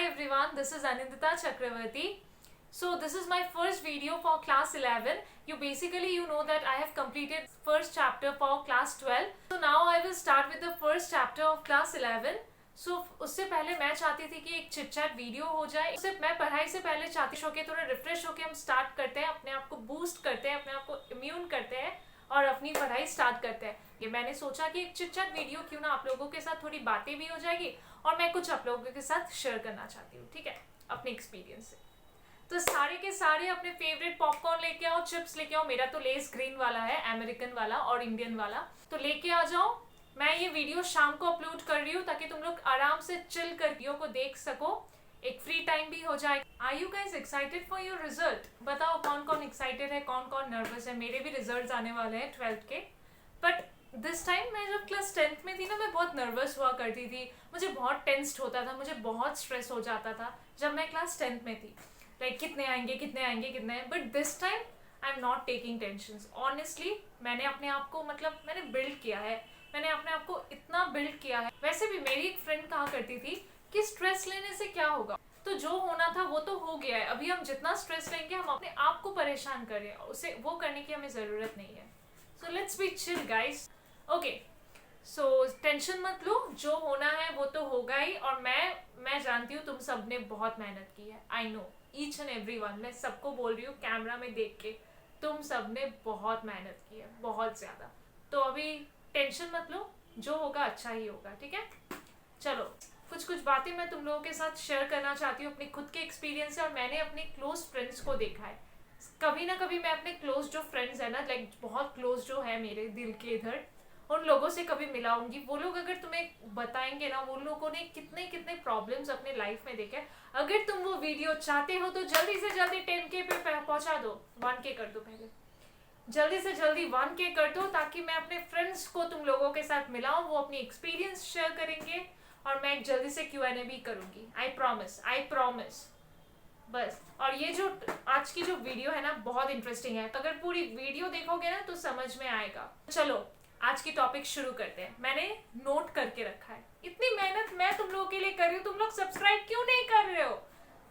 everyone, this is Anindita Chakravarti. So this is my first video for class 11. You know that I have completed first chapter for class 12. So now I will start with the first chapter of class 11. So उससे पहले मैं चाहती थी कि एक chit chat video हो जाए। उससे मैं पढ़ाई से पहले चाहती हूँ कि थोड़ा रिफ्रेश होके हम स्टार्ट करते हैं, अपने आप को बूस्ट करते हैं, अपने आप को इम्यून करते हैं और अपनी पढ़ाई स्टार्ट करते हैं। ये मैंने सोचा कि एक चिट चैट वीडियो क्यों ना आप लोगों के साथ थोड़ी बातें भी हो जाएगी और मैं कुछ आप लोगों के साथ शेयर करना चाहती हूँ, ठीक है, अपने एक्सपीरियंस से। तो सारे के सारे अपने फेवरेट पॉपकॉर्न लेके आओ, चिप्स लेके आओ। मेरा तो लेस ग्रीन वाला है, अमेरिकन वाला और इंडियन वाला, तो लेके आ जाओ। मैं ये वीडियो शाम को अपलोड कर रही हूँ ताकि तुम लोग आराम से चिल कर वीडियो को देख सको, एक फ्री टाइम भी हो जाए। Are you guys excited for your result? बताओ कौन कौन एक्साइटेड है, कौन कौन नर्वस है। मेरे भी रिजल्ट आने वाले हैं 12th के, बट दिस टाइम मैं जब क्लास 10th में थी ना, मैं बहुत नर्वस हुआ करती थी, मुझे बहुत टेंस्ड होता था, मुझे बहुत स्ट्रेस हो जाता था जब मैं क्लास 10th में थी। लाइक कितने आएंगे कितने आएंगे कितने आएंगे, but this time I am not taking tension. Honestly मैंने अपने आप को मैंने बिल्ड किया है, मैंने अपने आप को इतना बिल्ड किया है। वैसे भी मेरी एक फ्रेंड कहा करती थी कि स्ट्रेस लेने से क्या होगा, तो जो होना था वो तो हो गया है, अभी हम जितना स्ट्रेस लेंगे हम अपने आप को परेशान करें, उसे वो करने की हमें ज़रूरत नहीं है। So let's be chill guys. Okay, so tension मत लो, जो होना है वो तो होगा ही। और मैं जानती हूँ तुम सब ने बहुत मेहनत की है। I know each and every one, मैं सबको बोल रही हूँ कैमरा में देख के, तुम सब ने बहुत मेहनत की है, बहुत ज़्यादा। तो अभी टेंशन मत लो, जो होगा अच्छा ही होगा, ठीक है। चलो कुछ बातें मैं तुम लोगों के साथ शेयर करना चाहती हूँ अपने खुद के एक्सपीरियंस से। और मैंने अपने क्लोज फ्रेंड्स को देखा है, कभी ना कभी मैं अपने क्लोज जो फ्रेंड्स है ना, लाइक बहुत क्लोज जो है मेरे दिल के इधर, उन लोगों से कभी मिलाऊंगी। वो लोग अगर तुम्हें बताएंगे ना, वो लोगों ने कितने कितने प्रॉब्लम्स अपने लाइफ में देखे। अगर तुम वो वीडियो चाहते हो तो जल्दी से जल्दी 10K पे पहुंचा दो, 1K कर दो, पहले जल्दी से जल्दी 1K कर दो, ताकि मैं अपने फ्रेंड्स को तुम लोगों के साथ मिलाऊं, वो अपनी एक्सपीरियंस शेयर करेंगे और मैं एक जल्दी से Q&A भी करूंगी। आई प्रॉमिस बस। और ये जो आज की जो वीडियो है ना, बहुत इंटरेस्टिंग है, तो अगर पूरी वीडियो देखोगे ना तो समझ में आएगा। चलो आज की टॉपिक शुरू करते हैं। मैंने नोट करके रखा है, इतनी मेहनत मैं तुम लोगों के लिए कर रही हूँ, तुम लोग सब्सक्राइब क्यों नहीं कर रहे हो?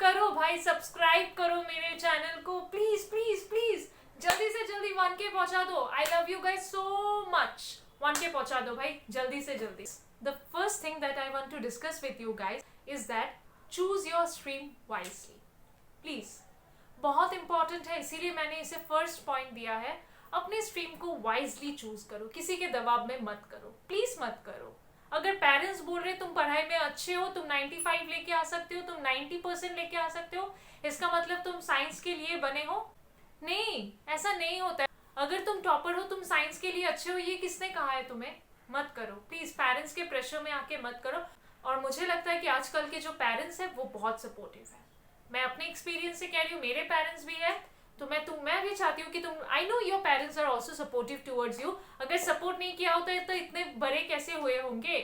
करो भाई, सब्सक्राइब करो मेरे चैनल को, प्लीज प्लीज प्लीज। जल्दी से जल्दी 1K पहुंचा दो। I love you guys so much. 1K पहुंचा दो भाई, जल्दी से जल्दी। The first thing that I want to discuss with you guys is that choose your stream wisely, please. बहुत इंपॉर्टेंट है, इसीलिए मैंने इसे फर्स्ट पॉइंट दिया है। अपने स्ट्रीम को वाइजली चूज करो, किसी के दबाव में मत करो, प्लीज मत करो। अगर पेरेंट्स बोल रहे तुम पढ़ाई में अच्छे हो, तुम 95 लेके आ सकते हो, तुम 90% लेके आ सकते हो, इसका मतलब तुम साइंस के लिए बने हो? नहीं, ऐसा नहीं होता है। अगर तुम टॉपर हो, तुम साइंस के लिए अच्छे हो, ये किसने कहा है तुम्हें? मत करो प्लीज, पेरेंट्स के प्रेशर में आके मत करो। और मुझे लगता है कि आजकल के जो पेरेंट्स हैं वो बहुत सपोर्टिव है। मैं अपने एक्सपीरियंस से कह रही हूँ, मेरे पेरेंट्स भी है, तो मैं भी चाहती हूँ कि तुम, I know your parents are also supportive towards you. अगर सपोर्ट नहीं किया होता है तो इतने बड़े कैसे हुए होंगे?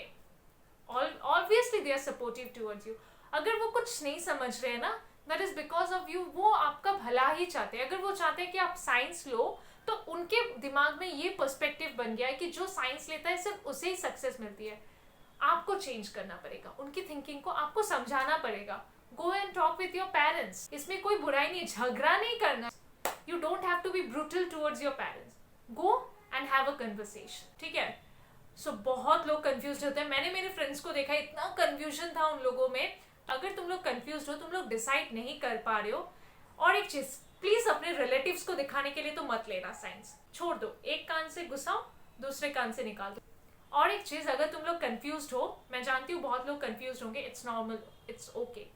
Obviously they are supportive towards you. अगर वो कुछ नहीं समझ रहे हैं ना, that is because of you. वो आपका भला ही चाहते हैं। अगर वो चाहते हैं कि आप साइंस लो, तो उनके दिमाग में ये पर्सपेक्टिव बन गया है कि जो साइंस लेता है सिर्फ उसे ही सक्सेस मिलती है। आपको चेंज करना पड़ेगा, उनकी थिंकिंग को आपको समझाना पड़ेगा। Go and talk with your parents, इसमें कोई बुराई नहीं, झगड़ा नहीं करना। You don't have to be brutal towards your parents. Go and have a conversation, ठीक है? So बहुत लोग confused होते हैं, मैंने मेरे friends को देखा, इतना confusion था उन लोगों में। अगर तुम लोग confused हो, तुम लोग decide नहीं कर पा रहे हो, और एक चीज प्लीज, अपने relatives को दिखाने के लिए तो मत लेना साइंस, छोड़ दो। एक कान से घुसाओ, दूसरे कान से निकाल दो। और एक चीज, अगर तुम लोग confused हो, मैं जानती हूँ बहुत लोग confused होंगे, it's normal, it's okay।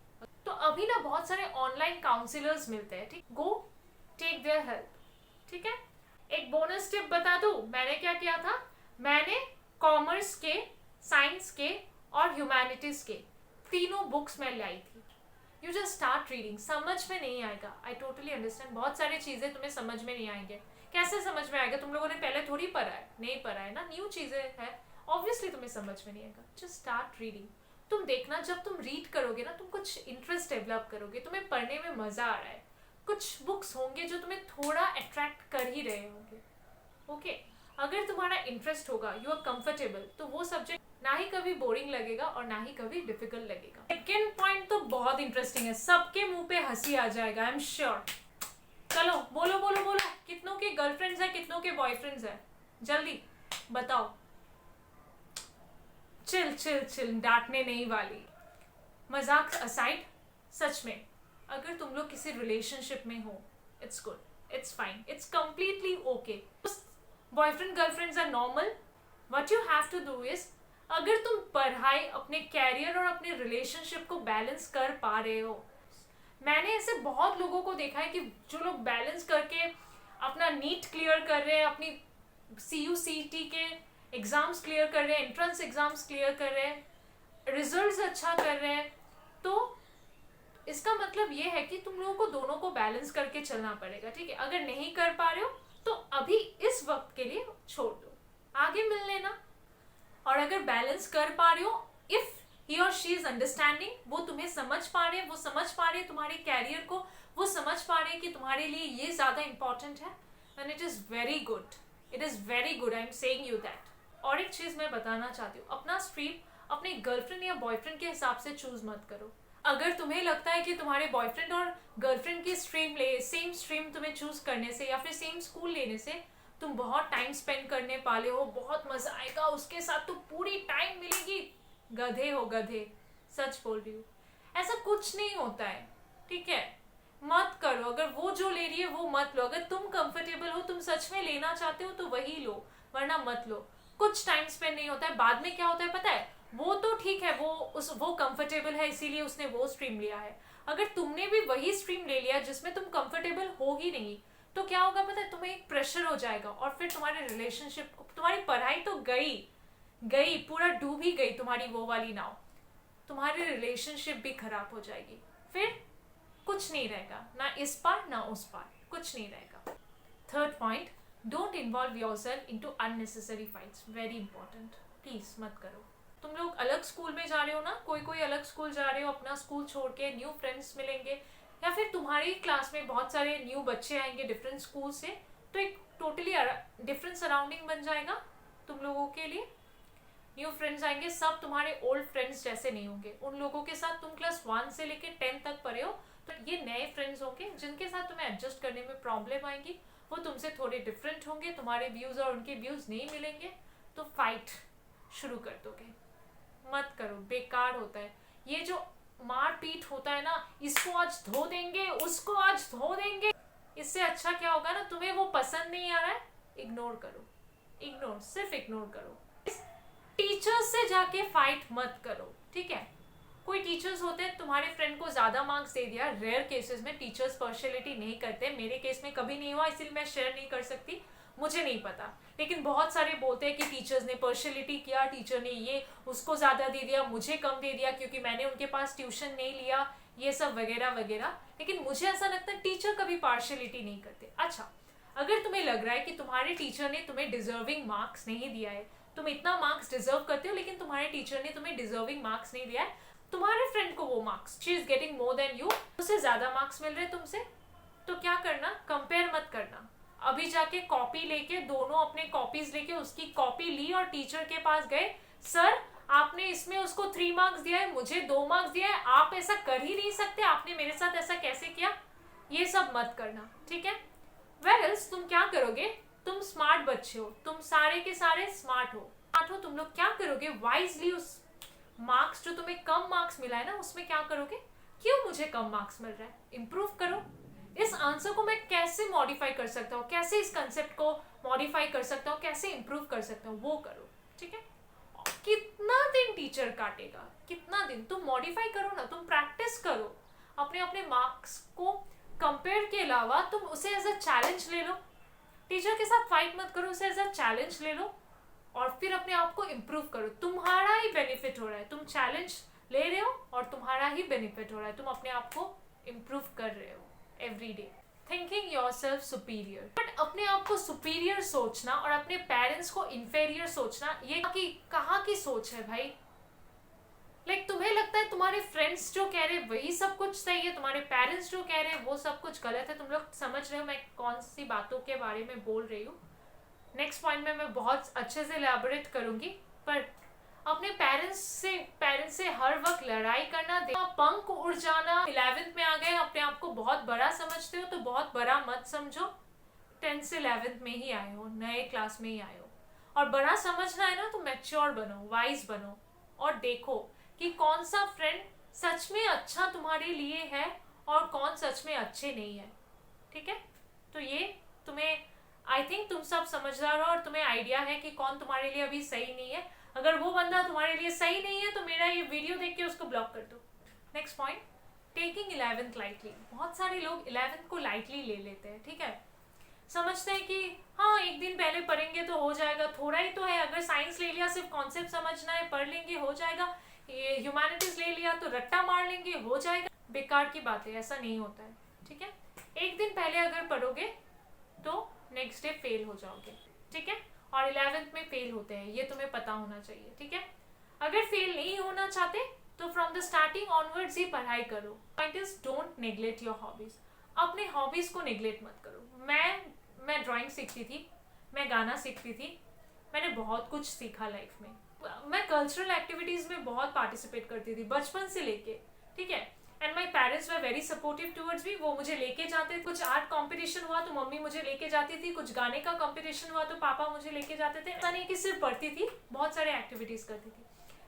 तो अभी ना बहुत सारे ऑनलाइन काउंसलर्स मिलते हैं, ठीक? गो टेक देयर हेल्प, ठीक है? एक बोनस टिप बता दूं, मैंने क्या किया था? मैंने कॉमर्स के, साइंस के और ह्यूमैनिटीज के तीनों बुक्स में लाई थी। You just start reading. समझ में नहीं आएगा, आई टोटली अंडरस्टैंड, बहुत सारी चीजें तुम्हें समझ में नहीं आएंगे। कैसे समझ में आएगा? तुम लोगों ने पहले थोड़ी पढ़ा है, नहीं पढ़ा है ना, न्यू चीजें हैं, ऑब्वियसली तुम्हें समझ में नहीं आएगा। Just start reading. तुम देखना, जब तुम रीड करोगे ना, तुम कुछ इंटरेस्ट डेवलप करोगे, तुम्हें पढ़ने में मजा आ रहा है। कुछ बुक्स होंगे जो तुम्हें थोड़ा अट्रैक्ट कर ही रहे होंगे, ओके? अगर तुम्हारा इंटरेस्ट होगा, यू आर कंफर्टेबल, तो वो सब्जेक्ट ना ही कभी बोरिंग लगेगा और ना ही कभी डिफिकल्ट लगेगा। सेकेंड पॉइंट तो बहुत बहुत इंटरेस्टिंग है, सबके मुंह पे हंसी आ जाएगा, आई एम श्योर। चलो बोलो बोलो बोलो, कितनों के गर्लफ्रेंड्स है, कितनों के बॉयफ्रेंड्स है, जल्दी बताओ। चिल चिल चिल, डांटने नहीं वाली। मजाक असाइड, सच में अगर तुम लोग किसी रिलेशनशिप में हो, it's good, it's fine, it's completely okay. Boyfriend girlfriends are normal. What you have to do is, अगर तुम पढ़ाई, अपने कैरियर और अपने रिलेशनशिप को बैलेंस कर पा रहे हो, मैंने ऐसे बहुत लोगों को देखा है कि जो लोग बैलेंस करके अपना नीट क्लियर कर रहे हैं, अपनी CUCT के एग्जाम्स क्लियर कर रहे हैं, एंट्रेंस एग्जाम्स क्लियर कर रहे हैं, रिजल्ट्स अच्छा कर रहे हैं, तो इसका मतलब ये है कि तुम लोगों को दोनों को बैलेंस करके चलना पड़ेगा, ठीक है। अगर नहीं कर पा रहे हो तो अभी इस वक्त के लिए छोड़ दो, आगे मिल लेना। और अगर बैलेंस कर पा रहे हो, इफ ही और शी इज अंडरस्टैंडिंग, वो तुम्हें समझ पा रहे हैं, वो समझ पा रहे हैं तुम्हारे कैरियर को, वो समझ पा रहे हैं कि तुम्हारे लिए ये ज्यादा इंपॉर्टेंट है, and it is very good, it is very good, I am saying you that. और एक चीज मैं बताना चाहती हूँ, अपना स्ट्रीम अपने गर्लफ्रेंड या बॉयफ्रेंड के हिसाब से चूज मत करो। अगर तुम्हें लगता है कि तुम्हारे बॉयफ्रेंड और गर्लफ्रेंड की स्ट्रीम सेम स्ट्रीम तुम्हें चूज करने से या फिर सेम स्कूल लेने से तुम बहुत टाइम स्पेंड करने वाले हो, बहुत मजा आएगा उसके साथ, तो पूरी टाइम मिलेगी, गधे हो गधे, सच बोल रही हूँ, ऐसा कुछ नहीं होता है, ठीक है। मत करो, अगर वो जो ले रही है वो मत लो। अगर तुम कंफर्टेबल हो, तुम सच में लेना चाहते हो तो वही लो, वरना मत लो। कुछ टाइम स्पेंड नहीं होता है, बाद में क्या होता है पता है, वो तो ठीक है, वो कंफर्टेबल है इसीलिए उसने वो स्ट्रीम लिया है। अगर तुमने भी वही स्ट्रीम ले लिया जिसमें तुम कंफर्टेबल हो ही नहीं, तो क्या होगा पता है, तुम्हें एक प्रेशर हो जाएगा, और फिर तुम्हारे रिलेशनशिप, तुम्हारी पढ़ाई तो गई गई, पूरा डूब ही गई तुम्हारी वो वाली नाव, तुम्हारी रिलेशनशिप भी खराब हो जाएगी, फिर कुछ नहीं रहेगा, ना इस पार ना उस पार, कुछ नहीं रहेगा। Third point, don't involve yourself into unnecessary fights, very important, please मत करो। तुम लोग अलग स्कूल में जा रहे हो ना, कोई अलग स्कूल जा रहे हो, अपना स्कूल छोड़ के न्यू फ्रेंड्स मिलेंगे, या फिर तुम्हारी क्लास में बहुत सारे न्यू बच्चे आएंगे डिफरेंट स्कूल से, तो एक टोटली डिफरेंट सराउंडिंग बन जाएगा तुम लोगों के लिए। न्यू फ्रेंड्स आएंगे, सब तुम्हारे ओल्ड फ्रेंड्स जैसे नहीं होंगे, उन लोगों के साथ तुम क्लास 1 से लेके 10 तक पढ़े हो, तो ये नए फ्रेंड्स होंगे जिनके साथ तुम्हें एडजस्ट करने में प्रॉब्लम आएगी, वो तुमसे थोड़े डिफरेंट होंगे, तुम्हारे व्यूज और उनके व्यूज नहीं मिलेंगे, तो फाइट शुरू कर दोगे। मत करो, बेकार होता है ये जो मारपीट होता है ना, इसको आज धो देंगे, उसको आज धो देंगे, इससे अच्छा क्या होगा ना, तुम्हें वो पसंद नहीं आ रहा है, इग्नोर करो, इग्नोर, सिर्फ इग्नोर करो। टीचर्स से जाके फाइट मत करो, ठीक है। कोई टीचर्स होते हैं, तुम्हारे फ्रेंड को ज्यादा मार्क्स दे दिया, रेयर केसेस में टीचर्स पार्शियलिटी नहीं करते, मेरे केस में कभी नहीं हुआ इसलिए मैं शेयर नहीं कर सकती, मुझे नहीं पता, लेकिन बहुत सारे बोलते हैं कि टीचर्स ने पार्शियलिटी किया, टीचर ने ये उसको ज्यादा दे दिया, मुझे कम दे दिया क्योंकि मैंने उनके पास ट्यूशन नहीं लिया, ये सब वगैरह वगैरह। लेकिन मुझे ऐसा लगता है टीचर कभी पार्शियलिटी नहीं करते। अच्छा, अगर तुम्हें लग रहा है कि तुम्हारे टीचर ने तुम्हें डिजर्विंग मार्क्स नहीं दिया है, तुम इतना मार्क्स डिजर्व करते हो लेकिन तुम्हारे टीचर ने तुम्हें डिजर्विंग मार्क्स नहीं दिया है, तुम्हारे फ्रेंड को वो marks, she is getting more than you, उसे ज्यादा मार्क्स मिल रहे तुमसे, तो क्या करना, कंपेयर मत करना। अभी जाके कॉपी लेके, दोनों अपने कॉपीज लेके उसकी कॉपी ली और टीचर के पास गए, सर आपने इसमें उसको 3 मार्क्स दिया है, मुझे 2 मार्क्स दिया है, आप ऐसा कर ही नहीं सकते, आपने मेरे साथ ऐसा कैसे किया, ये सब मत करना, ठीक है। वेल्स तुम क्या करोगे, तुम स्मार्ट बच्चे हो, तुम सारे के सारे स्मार्ट हो, तुम लोग क्या करोगे, वाइजली उस मार्क्स जो तुम्हें कम मार्क्स मिला है ना, उसमें क्या करोगे, क्यों मुझे कम मार्क्स मिल रहा है, इंप्रूव करो, इस आंसर को मैं कैसे मॉडिफाई कर सकता हूँ, कैसे इस कंसेप्ट को मॉडिफाई कर सकता हूँ, कैसे इंप्रूव कर सकता हूँ, वो करो, ठीक है। कितना दिन टीचर काटेगा, कितना दिन, तुम मॉडिफाई करो ना, तुम प्रैक्टिस करो, अपने अपने मार्क्स को कंपेयर के अलावा तुम उसे एज अ चैलेंज ले लो, टीचर के साथ फाइट मत करो, उसे एज अ चैलेंज ले लो और फिर अपने आप को इम्प्रूव करो, तुम्हारा ही बेनिफिट हो रहा है, तुम चैलेंज ले रहे हो और तुम्हारा ही बेनिफिट हो रहा है, तुम अपने आप को इम्प्रूव कर रहे हो every day. Thinking yourself superior, but अपने आप को सुपीरियर सोचना और अपने पेरेंट्स को इंफेरियर सोचना, ये कहाँ की सोच है भाई। लाइक तुम्हें लगता है तुम्हारे फ्रेंड्स जो कह रहे वही सब कुछ सही है, तुम्हारे पेरेंट्स जो कह रहे हैं वो सब कुछ गलत है। तुम लोग समझ रहे हो मैं कौन सी बातों के बारे में बोल रही हूँ। नेक्स्ट पॉइंट में मैं बहुत अच्छे से एलैबोरेट करूंगी, पर अपने पेरेंट्स से हर वक्त लड़ाई करना, पंख उड़ जाना। 11th में आ गए, अपने आप को बहुत बड़ा समझते हो तो बहुत बड़ा मत समझो। 10th से 11th में ही आए हो, नए क्लास में ही आए हो, और बड़ा समझना है ना तो मैच्योर बनो, वाइज बनो, और देखो कि कौन सा फ्रेंड सच में अच्छा तुम्हारे लिए है और कौन सच में अच्छे नहीं है। ठीक है, तो ये तुम्हें, आई थिंक तुम सब समझदार हो और तुम्हें आइडिया है कि कौन तुम्हारे लिए अभी सही नहीं है। अगर वो बंदा तुम्हारे लिए सही नहीं है तो मेरा ये वीडियो देख के उसको ब्लॉक कर दो। Next point, taking 11th lightly. बहुत सारे लोग 11th को लाइटली ले लेते हैं। ठीक है, समझते हैं कि हाँ एक दिन पहले पढ़ेंगे तो हो जाएगा, थोड़ा ही तो है। अगर साइंस ले लिया, सिर्फ कॉन्सेप्ट समझना है, पढ़ लेंगे हो जाएगा। ये ह्यूमैनिटीज ले लिया तो रट्टा मार लेंगे हो जाएगा। बेकार की बात है, ऐसा नहीं होता है। ठीक है, एक दिन पहले अगर पढ़ोगे तो नेक्स्ट डे फेल हो जाओगे। ठीक है, और 11th में फेल होते हैं, ये तुम्हें पता होना चाहिए। ठीक है, अगर फेल नहीं होना चाहते तो फ्रॉम द स्टार्टिंग ऑनवर्ड्स ही पढ़ाई करो। Point is don't neglect your hobbies. अपने हॉबीज को नेग्लेक्ट मत करो। मैं ड्राइंग सीखती थी, मैं गाना सीखती थी, मैंने बहुत कुछ सीखा लाइफ में। मैं कल्चरल एक्टिविटीज में बहुत पार्टिसिपेट करती थी बचपन से लेके। ठीक है, and my parents were very supportive towards me. वो मुझे लेके जाते, कुछ आर्ट कॉम्पिटिशन हुआ तो मम्मी मुझे लेके जाती थी, कुछ गाने का कॉम्पिटिशन हुआ तो पापा मुझे लेके जाते थे। ऐसा नहीं कि सिर्फ पढ़ती थी, बहुत सारे एक्टिविटीज करती थी।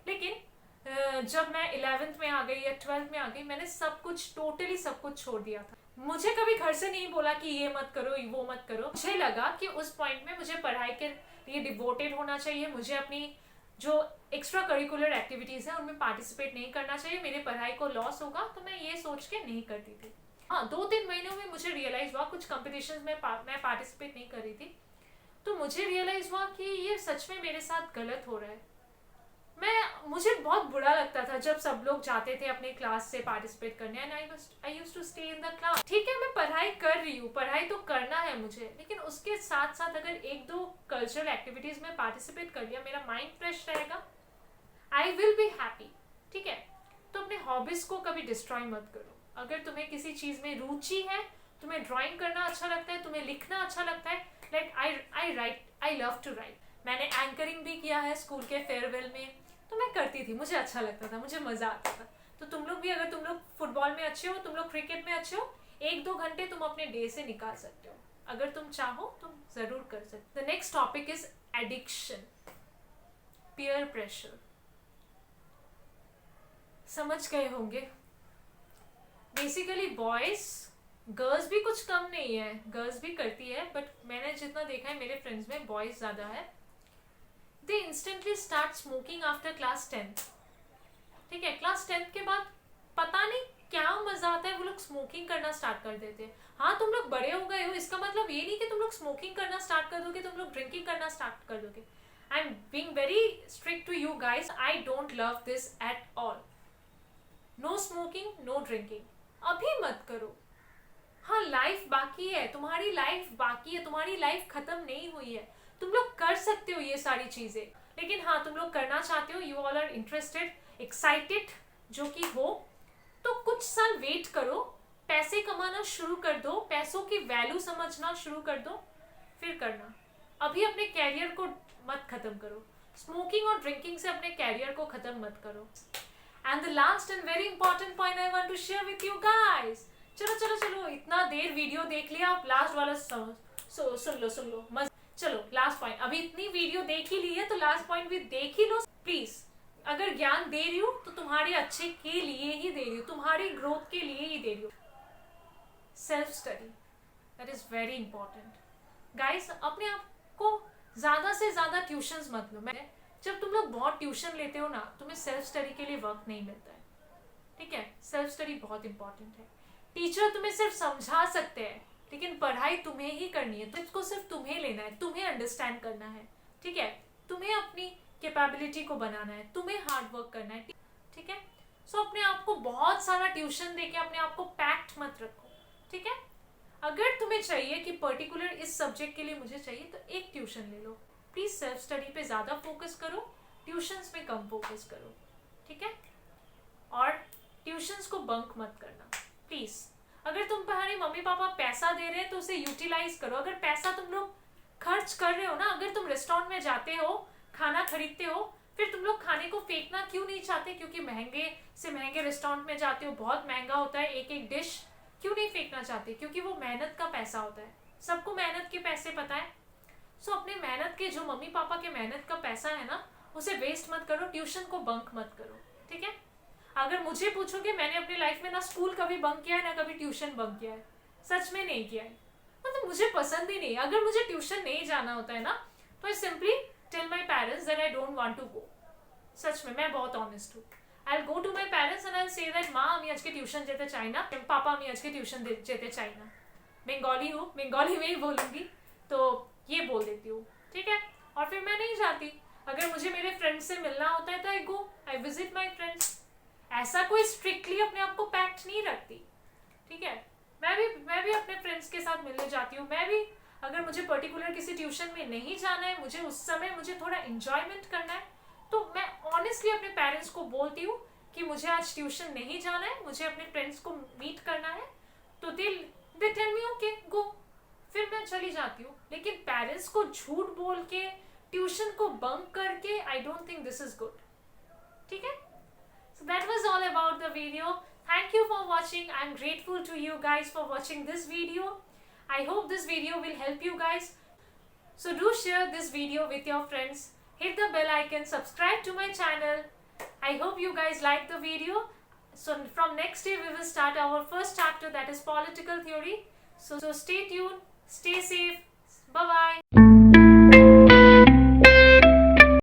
लेकिन जब मैं 11th में आ गई या 12th में आ गई, मैंने सब कुछ, टोटली सब कुछ छोड़ दिया था। मुझे कभी घर से नहीं बोला कि ये मत करो, वो मत करो। मुझे लगा कि उस पॉइंट में मुझे पढ़ाई के लिए डिवोटेड होना चाहिए, मुझे अपनी जो एक्स्ट्रा करिकुलर एक्टिविटीज है उनमें पार्टिसिपेट नहीं करना चाहिए, मेरे पढ़ाई को लॉस होगा, तो मैं ये सोच के नहीं करती थी। हाँ, 2-3 महीनों में मुझे रियलाइज हुआ, कुछ कंपटीशन में मैं पार्टिसिपेट नहीं कर रही थी, तो मुझे रियलाइज हुआ कि ये सच में मेरे साथ गलत हो रहा है। मुझे बहुत बुरा लगता था जब सब लोग जाते थे अपने क्लास से पार्टिसिपेट करने, and I used to stay in the class. ठीक है, मैं पढ़ाई कर रही हूँ, पढ़ाई तो करना है मुझे, लेकिन उसके साथ साथ अगर 1-2 कल्चरल एक्टिविटीज में पार्टिसिपेट कर लिया, मेरा माइंड फ्रेश रहेगा, आई विल बी हैप्पी। ठीक है, तो अपने हॉबीज को कभी डिस्ट्रॉय मत करो। अगर तुम्हें किसी चीज में रुचि है, तुम्हें ड्राइंग करना अच्छा लगता है, तुम्हें लिखना अच्छा लगता है, like I love to write. मैंने एंकरिंग भी किया है स्कूल के फेयरवेल में, तो मैं करती थी, मुझे अच्छा लगता था, मुझे मजा आता था। तो तुम लोग भी, अगर तुम लोग फुटबॉल में अच्छे हो, तुम लोग क्रिकेट में अच्छे हो, 1-2 घंटे तुम अपने डे से निकाल सकते हो। अगर तुम चाहो तो जरूर कर सकते हो। The next topic is addiction, peer pressure. समझ गए होंगे, बेसिकली बॉयज, गर्ल्स भी कुछ कम नहीं है, गर्ल्स भी करती है, बट मैंने जितना देखा है मेरे फ्रेंड्स में बॉयज ज्यादा है। They instantly start smoking after class 10th। ठीक है, क्लास 10th के बाद पता नहीं क्या मजा आता है, वो लोग स्मोकिंग करना स्टार्ट कर देते हैं। हाँ, तुम लोग बड़े हो गए हो, इसका मतलब ये नहीं कि तुम लोग स्मोकिंग करना स्टार्ट कर दोगे, तुम लोग ड्रिंकिंग करना स्टार्ट कर दोगे। I am being very strict to you guys, I don't love this at all. No smoking, no drinking, अभी मत करो। हाँ, लाइफ बाकी है, तुम्हारी लाइफ बाकी है, तुम्हारी लाइफ खत्म नहीं हुई है, तुम लोग कर सकते हो ये सारी चीजें। लेकिन हाँ, तुम लोग करना चाहते हो, you all are interested, excited जो कि हो, तो कुछ साल वेट करो, पैसे कमाना शुरू कर दो, पैसों की वैल्यू समझना शुरू कर दो, फिर करना। अभी अपने कैरियर को मत खत्म करो, स्मोकिंग और ड्रिंकिंग से अपने कैरियर को खत्म मत करो। And the last and very important point I want to share with you guys. चलो, इतना देर वीडियो देख लिया, आप लास्ट वाला सुन लो चलो, लास्ट पॉइंट, अभी इतनी वीडियो देख ही ली है तो लास्ट पॉइंट भी देख ही लो प्लीज। अगर ज्ञान दे रही हूँ तो तुम्हारे अच्छे के लिए ही दे रही हूँ, तुम्हारी ग्रोथ के लिए ही दे रही हूँ। Self study, that is very important guys. अपने आप को ज्यादा से ज्यादा ट्यूशंस मत लो। जब तुम लोग बहुत ट्यूशन लेते हो ना, तुम्हें सेल्फ स्टडी के लिए वक्त नहीं मिलता है। ठीक है, सेल्फ स्टडी बहुत इंपॉर्टेंट है। टीचर तुम्हें सिर्फ समझा सकते हैं, लेकिन पढ़ाई तुम्हें ही करनी है, तो इसको सिर्फ तुम्हें लेना है, तुम्हें अंडरस्टैंड करना है। ठीक है, तुम्हें अपनी कैपेबिलिटी को बनाना है, तुम्हें हार्ड वर्क करना है। ठीक है, सो अपने आप को बहुत सारा ट्यूशन देके अपने आप को पैक्ट मत रखो। ठीक है, अगर तुम्हें चाहिए कि पर्टिकुलर इस सब्जेक्ट के लिए मुझे चाहिए, तो एक ट्यूशन ले लो। प्लीज सेल्फ स्टडी पे ज्यादा फोकस करो, ट्यूशंस में कम फोकस करो। ठीक है, और ट्यूशंस को बंक मत करना प्लीज। अगर तुम्हारे मम्मी पापा पैसा दे रहे हैं तो उसे यूटिलाइज करो। अगर पैसा तुम लोग खर्च कर रहे हो ना, अगर तुम रेस्टोरेंट में जाते हो, खाना खरीदते हो, फिर तुम लोग खाने को फेंकना क्यों नहीं चाहते? क्योंकि महंगे से महंगे रेस्टोरेंट में जाते हो, बहुत महंगा होता है एक एक डिश, क्यों नहीं फेंकना चाहते? क्योंकि वो मेहनत का पैसा होता है, सबको मेहनत के पैसे पता है। सो अपने मेहनत के, जो मम्मी पापा के मेहनत का पैसा है ना, उसे वेस्ट मत करो, ट्यूशन को बंक मत करो, ठीक है? अगर मुझे पूछोगे, मैंने अपनी लाइफ में ना स्कूल कभी बंक किया है ना कभी ट्यूशन बंक किया है, सच में नहीं किया है। मतलब मुझे पसंद ही नहीं। अगर मुझे ट्यूशन नहीं जाना होता है ना, तो I simply tell my parents that I don't want to go. सच में मैं बहुत ऑनेस्ट हूँ। I'll go to my parents and I'll say that माँ আমি আজকে টিউশন যেতে চাই না, पापा আমি আজকে টিউশন যেতে চাই না। बंगाली हूँ, बंगाली में ही बोलूँगी, तो ये बोल देती हूँ, ठीक है? और फिर मैं नहीं जाती। अगर मुझे मेरे फ्रेंड्स से मिलना होता है तो आई गो, आई विजिट माई फ्रेंड्स। ऐसा कोई स्ट्रिक्टली अपने आप को पैक्ट नहीं रखती, ठीक है? मैं भी अपने फ्रेंड्स के साथ मिलने जाती हूँ। मैं भी, अगर मुझे पर्टिकुलर किसी ट्यूशन में नहीं जाना है, मुझे उस समय मुझे थोड़ा इंजॉयमेंट करना है, तो मैं ऑनेस्टली अपने पेरेंट्स को बोलती हूँ कि मुझे आज ट्यूशन नहीं जाना है, मुझे अपने फ्रेंड्स को मीट करना है, तो they tell me okay go, फिर मैं चली जाती हूँ। लेकिन पेरेंट्स को झूठ बोल के, ट्यूशन को बंक करके, I don't think this is good, ठीक है? So that was all about the video. Thank you for watching. I'm grateful to you guys for watching this video. I hope this video will help you guys. So do share this video with your friends. Hit the bell icon, subscribe to my channel. I hope you guys like the video. So from next day we will start our first chapter, that is political theory. So stay tuned, stay safe. Bye bye.